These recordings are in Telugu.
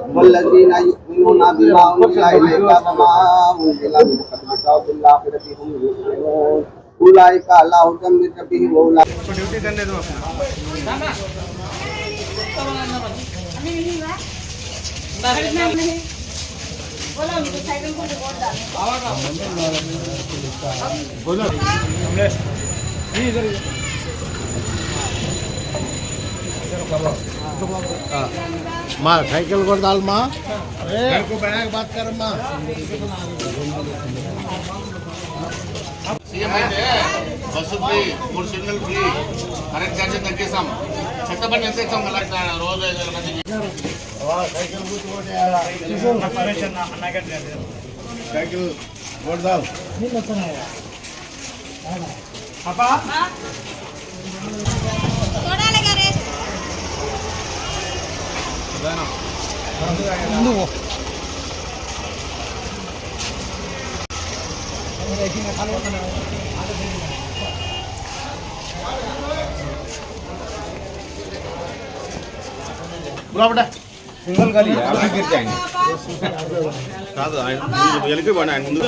والذين يؤمنون بما أنزل إليك وما أنزل من قبلك وبالآخرة هم يوقنون أولئك على هدى من ربهم وأولئك माँ साइकिल को डाल माँ घर को बैठा के बात कर माँ bus free 3 signal free correct charge తగ్గిస్తాం చెత్త బండి ఎంత ఇస్తాం మళ్ళీ రోజు 5,000 మందికి साइकिल वोट डाल बुला बेटा सिंगल गाड़ी है आप गिर जाएंगे కాదు ఆయన ఎలికి పోయినా ఆయన ముందు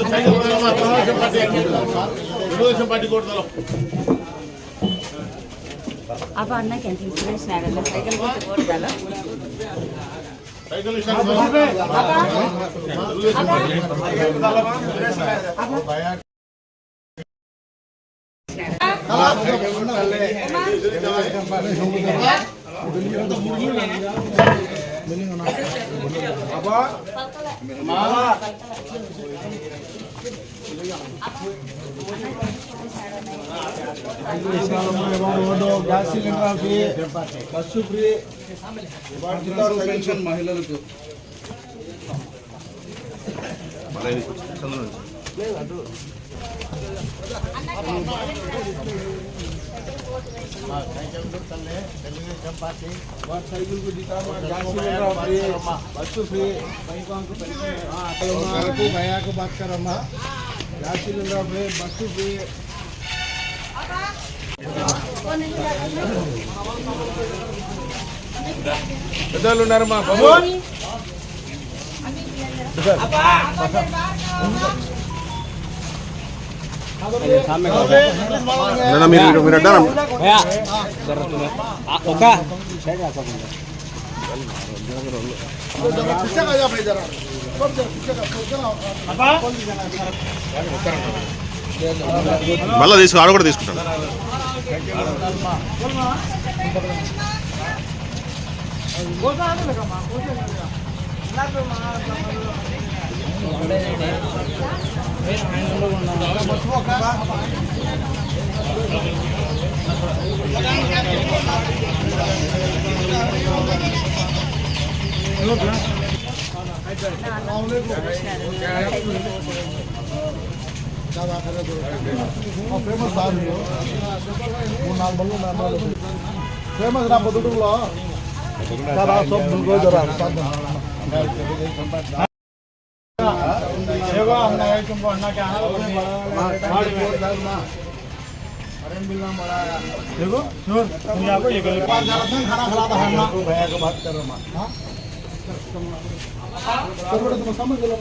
తెలుగుదేశం పార్టీ కొడతాలో अब अन्ना के इन्फॉर्मेशन आ गया साइकिल को वोट डालो cycle gas cylinder free bus free pension మహిళలకు साइकिल को दिखा गैस सिलेंडर फ्री बस्సు फ्री भैया को बात कर अम्मा गैस सिलेंडर फ्री बस्సు फ्री పెద్దలు ఉన్నారు మా బాబు మీరు అడ్డారా మళ్ళీ తీసుకో ఆడ కూడా తీసుకుంటాను फेमस ना बदुडुलो सब बुलगो जरा एगो हमने तुमको अन्ना के आना देखो सुन तुम यहाँ को ये कर खाना खिलाता है ना भैया को बात करो माँ तो थोड़ा तुम समझ लो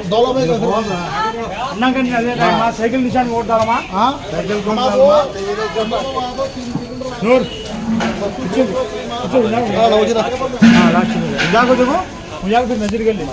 दोलो में अन्ना के नहीं माँ साइकिल निशान वोट डालो माँ हाँ साइकिल को सुन हाँ लास्ट में जाको देखो मुझे फिर नजर कर ले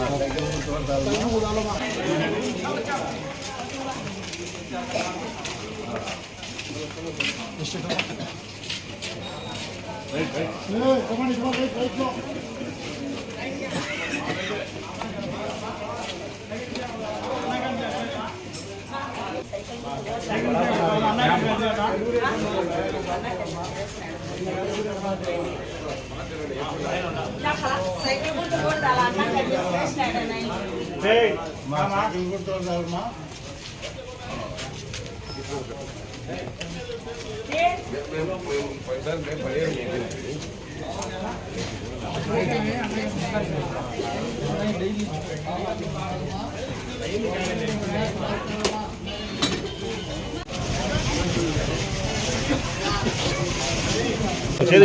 साइकिल को वोट डाला अन्ना का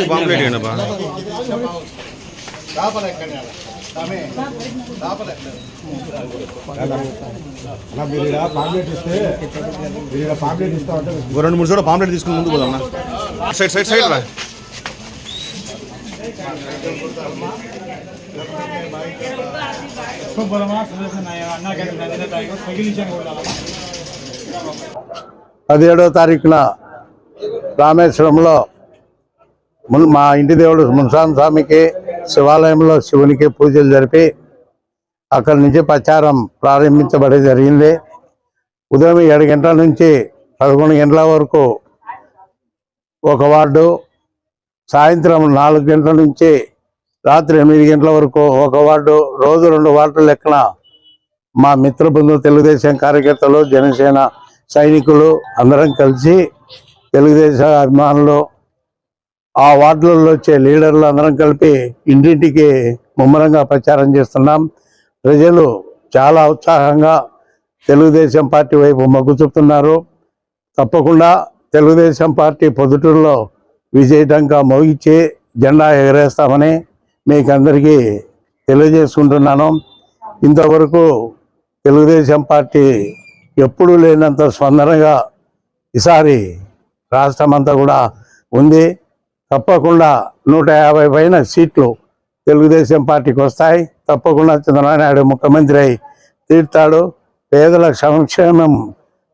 పాంప్లెట్ ఏంటబ్బా పాంప్లెట్ ఇస్తే పాంప్లెట్ ఇస్తా ఉంటే 2-3 చోట్ల పాంప్లెట్ తీసుకుని ముందుకు పోదాం. సైడ్ సైడ్ సైడ్ రా. పదిహేడవ తారీఖున రామేశ్వరంలో మా ఇంటి దేవుడు మున్సాం స్వామికి శివాలయంలో శివునికి పూజలు జరిపి అక్కడి నుంచి ప్రచారం ప్రారంభించబడి జరిగింది. ఉదయం 7 గంటల నుంచి 11 గంటల వరకు ఒక వార్డు, సాయంత్రం 4 గంటల నుంచి రాత్రి 8 గంటల వరకు ఒక వార్డు, రోజు 2 వార్డుల లెక్కన మా మిత్ర బృందం తెలుగుదేశం కార్యకర్తలు, జనసేన సైనికులు అందరం కలిసి తెలుగుదేశం అభిమానులు ఆ వార్డులలో వచ్చే లీడర్లు అందరం కలిపి ఇంటింటికి ముమ్మరంగా ప్రచారం చేస్తున్నాం. ప్రజలు చాలా ఉత్సాహంగా తెలుగుదేశం పార్టీ వైపు మొగ్గు చూపుతున్నారు. తప్పకుండా తెలుగుదేశం పార్టీ పొద్దుటూరులో విజయటంగా మోగించి జెండా ఎగరేస్తామని మీకు అందరికీ తెలియజేసుకుంటున్నాను. ఇంతవరకు తెలుగుదేశం పార్టీ ఎప్పుడూ లేనంత స్పందనగా ఈసారి రాష్ట్రం అంతా కూడా ఉంది. తప్పకుండా 150 పైన సీట్లు తెలుగుదేశం పార్టీకి వస్తాయి. తప్పకుండా చంద్రబాబు నాయుడు ముఖ్యమంత్రి అయి తీర్తాడు. పేదల సంక్షేమం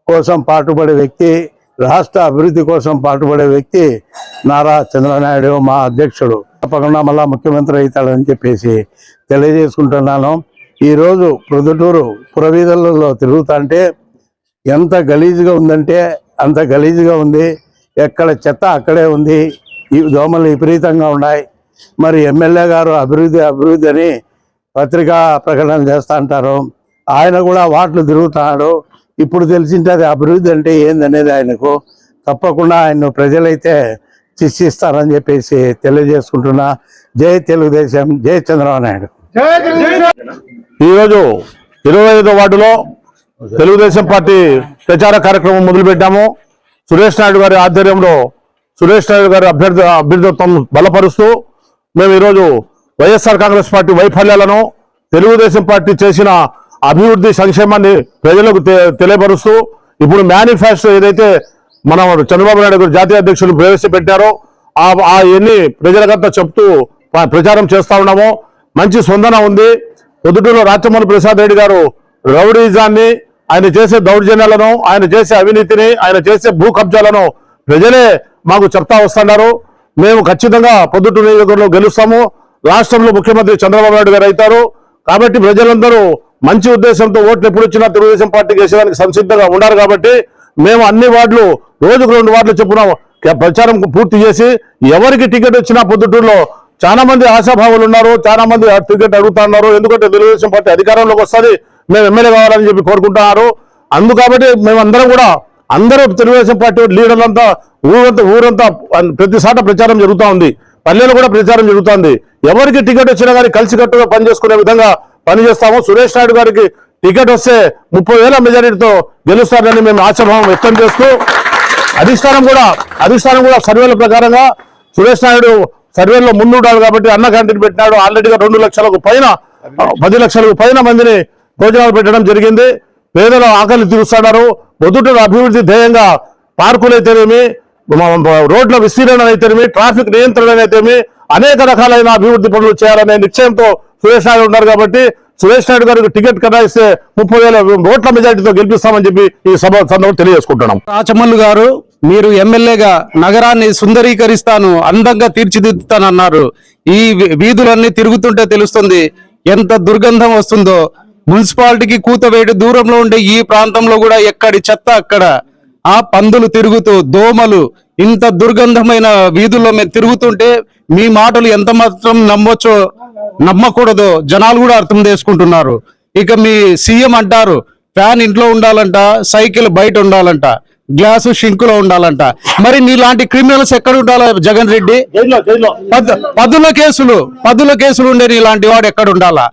కోసం పాటుపడే వ్యక్తి, రాష్ట్ర అభివృద్ధి కోసం పాటుపడే వ్యక్తి నారా చంద్రబాబు నాయుడు మా అధ్యక్షుడు. తప్పకుండా మళ్ళా ముఖ్యమంత్రి అవుతాడని చెప్పేసి తెలియజేసుకుంటున్నాను. ఈరోజు ప్రొద్దుటూరు పురవీధులలో తిరుగుతుంటే ఎంత గలీజ్గా ఉందంటే అంత గలీజ్గా ఉంది. ఎక్కడ చెత్త అక్కడే ఉంది. ఈ దోమలు విపరీతంగా ఉన్నాయి. మరి ఎమ్మెల్యే గారు అభివృద్ధి అభివృద్ధి అని పత్రికా ప్రకటన చేస్తూ అంటారు. ఆయన కూడా వార్డులు తిరుగుతున్నాడు. ఇప్పుడు తెలిసింటే అది అభివృద్ధి అంటే ఏందనేది ఆయనకు. తప్పకుండా ఆయన ప్రజలైతే శిక్షిస్తారని చెప్పేసి తెలియజేసుకుంటున్నా. జై తెలుగుదేశం, జై చంద్రబాబు నాయుడు. ఈరోజు 25వ వార్డులో తెలుగుదేశం పార్టీ ప్రచార కార్యక్రమం మొదలుపెట్టాము. సురేష్ నాయుడు గారి ఆధ్వర్యంలో సురేష్ నాయుడు గారి అభ్యర్థిత్వం బలపరుస్తూ మేము ఈరోజు వైఎస్ఆర్ కాంగ్రెస్ పార్టీ వైఫల్యాలను, తెలుగుదేశం పార్టీ చేసిన అభివృద్ధి సంక్షేమాన్ని ప్రజలకు తెలియపరుస్తూ ఇప్పుడు మేనిఫెస్టో ఏదైతే మన చంద్రబాబు నాయుడు గారు జాతీయ అధ్యక్షులు ప్రవేశపెట్టారో అవన్నీ ప్రజలకంతా చెప్తూ ప్రచారం చేస్తా ఉన్నాము. మంచి స్పందన ఉంది. పొద్దుటూరులో రాచమల్లి ప్రసాద్ రెడ్డి గారు రౌడీజాన్ని, ఆయన చేసే దౌర్జన్యాలను, ఆయన చేసే అవినీతిని, ఆయన చేసే భూ కబ్జాలను ప్రజలే మాకు చెప్తా వస్తున్నారు. మేము ఖచ్చితంగా పొద్దుటూరు నియోజకవర్గంలో గెలుస్తాము. రాష్ట్రంలో ముఖ్యమంత్రి చంద్రబాబు నాయుడు గారు అవుతారు. కాబట్టి ప్రజలందరూ మంచి ఉద్దేశంతో ఓట్లు ఎప్పుడు వచ్చినా తెలుగుదేశం పార్టీకి వేసేదానికి సంసిద్ధంగా ఉన్నారు. కాబట్టి మేము అన్ని వార్డులు రోజుకు 2 వార్డులు చొప్పున ప్రచారం పూర్తి చేసి ఎవరికి టికెట్ వచ్చినా పొద్దుటూరులో చాలా మంది ఆశాభావులు ఉన్నారు. చాలా మంది టికెట్ అడుగుతున్నారు. ఎందుకంటే తెలుగుదేశం పార్టీ అధికారంలోకి వస్తుంది, మేము ఎమ్మెల్యే కావాలని చెప్పి కోరుకుంటున్నారు. కాబట్టి మేమందరం కూడా అందరూ తెలుగుదేశం పార్టీ లీడర్లంతా ఊరంతా ప్రతిసాట ప్రచారం జరుగుతూ ఉంది. పల్లెలు కూడా ప్రచారం జరుగుతుంది. ఎవరికి టికెట్ వచ్చినా కానీ కలిసికట్టుగా పనిచేసుకునే విధంగా పనిచేస్తాము. సురేష్ నాయుడు గారికి టికెట్ వస్తే 30,000 మెజారిటీతో గెలుస్తారని మేము ఆశాభావం వ్యక్తం చేస్తూ అధిష్టానం కూడా సర్వేల ప్రకారంగా సురేష్ నాయుడు సర్వేలో ముందుంటాడు కాబట్టి అన్న క్యాంటీన్ పెట్టినాడు. ఆల్రెడీగా 2 లక్షలకు పైన 10 లక్షలకు పైన మందిని భోజనాలు పెట్టడం జరిగింది. పేదల ఆకలి తీరుస్తున్నారు. పొద్దుటూరు అభివృద్ధి ధ్యేయంగా పార్కులైతేనేమి, రోడ్ల విస్తీరణ అయితేనేమి, ట్రాఫిక్ నియంత్రణ అయితేనేమి అనేక రకాలైన అభివృద్ధి పనులు చేయాలనే నిశ్చయంతో సురేష్ నాయుడు ఉన్నారు. కాబట్టి సురేష్ నాయుడు గారికి టికెట్ కేటాయిస్తే 30,000 ఓట్ల మెజార్టీతో గెలిపిస్తామని చెప్పి ఈ సభ సందర్భంగా తెలియజేసుకుంటున్నాం. రాచమల్లు గారు మీరు ఎమ్మెల్యేగా నగరాన్ని సుందరీకరిస్తాను, అందంగా తీర్చిదిద్దుతానన్నారు. ఈ వీధులన్నీ తిరుగుతుంటే తెలుస్తుంది ఎంత దుర్గంధం వస్తుందో. మున్సిపాలిటీకి కూతవేటు దూరంలో ఉండే ఈ ప్రాంతంలో కూడా ఎక్కడి చెత్త అక్కడ పందులు తిరుగుతూ, దోమలు, ఇంత దుర్గంధమైన వీధుల్లో మేము తిరుగుతుంటే మీ మాటలు ఎంత మాత్రం నమ్మకూడదో జనాలు కూడా అర్థం చేసుకుంటున్నారు. ఇక మీ సీఎం అంటారు ఫ్యాన్ ఇంట్లో ఉండాలంట, సైకిల్ బయట ఉండాలంట, గ్లాసు షింకులో ఉండాలంట. మరి నీలాంటి క్రిమినల్స్ ఎక్కడ ఉండాలా జగన్ రెడ్డి? పదుల కేసులు ఉండే నీలాంటి వాడు ఎక్కడ ఉండాలా?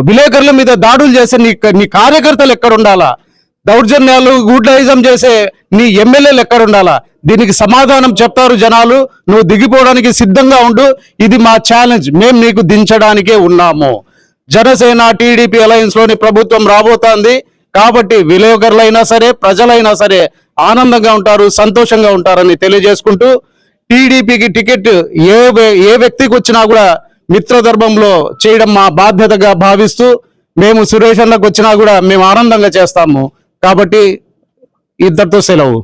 విలేకరుల మీద దాడులు చేసే నీ కార్యకర్తలు ఎక్కడ ఉండాలా? దౌర్జన్యాలు గూడ్లైజం చేసే నీ ఎమ్మెల్యేలు ఎక్కడ ఉండాలా? దీనికి సమాధానం చెప్తారు జనాలు. నువ్వు దిగిపోవడానికి సిద్ధంగా ఉండు. ఇది మా ఛాలెంజ్. మేము నీకు దించడానికే ఉన్నాము. జనసేన టీడీపీ అలయన్స్ లోని ప్రభుత్వం రాబోతోంది కాబట్టి విలేకరులైనా సరే, ప్రజలైనా సరే ఆనందంగా ఉంటారు, సంతోషంగా ఉంటారని తెలియజేసుకుంటూ, టీడీపీకి టికెట్ ఏ వ్యక్తికి వచ్చినా కూడా మిత్రధర్మంలో చేయడం మా బాధ్యతగా భావిస్తూ, మేము సురేష్ అన్నకు వచ్చినా కూడా మేము ఆనందంగా చేస్తాము. కాబట్టి ఇద్దరితో సెలవు.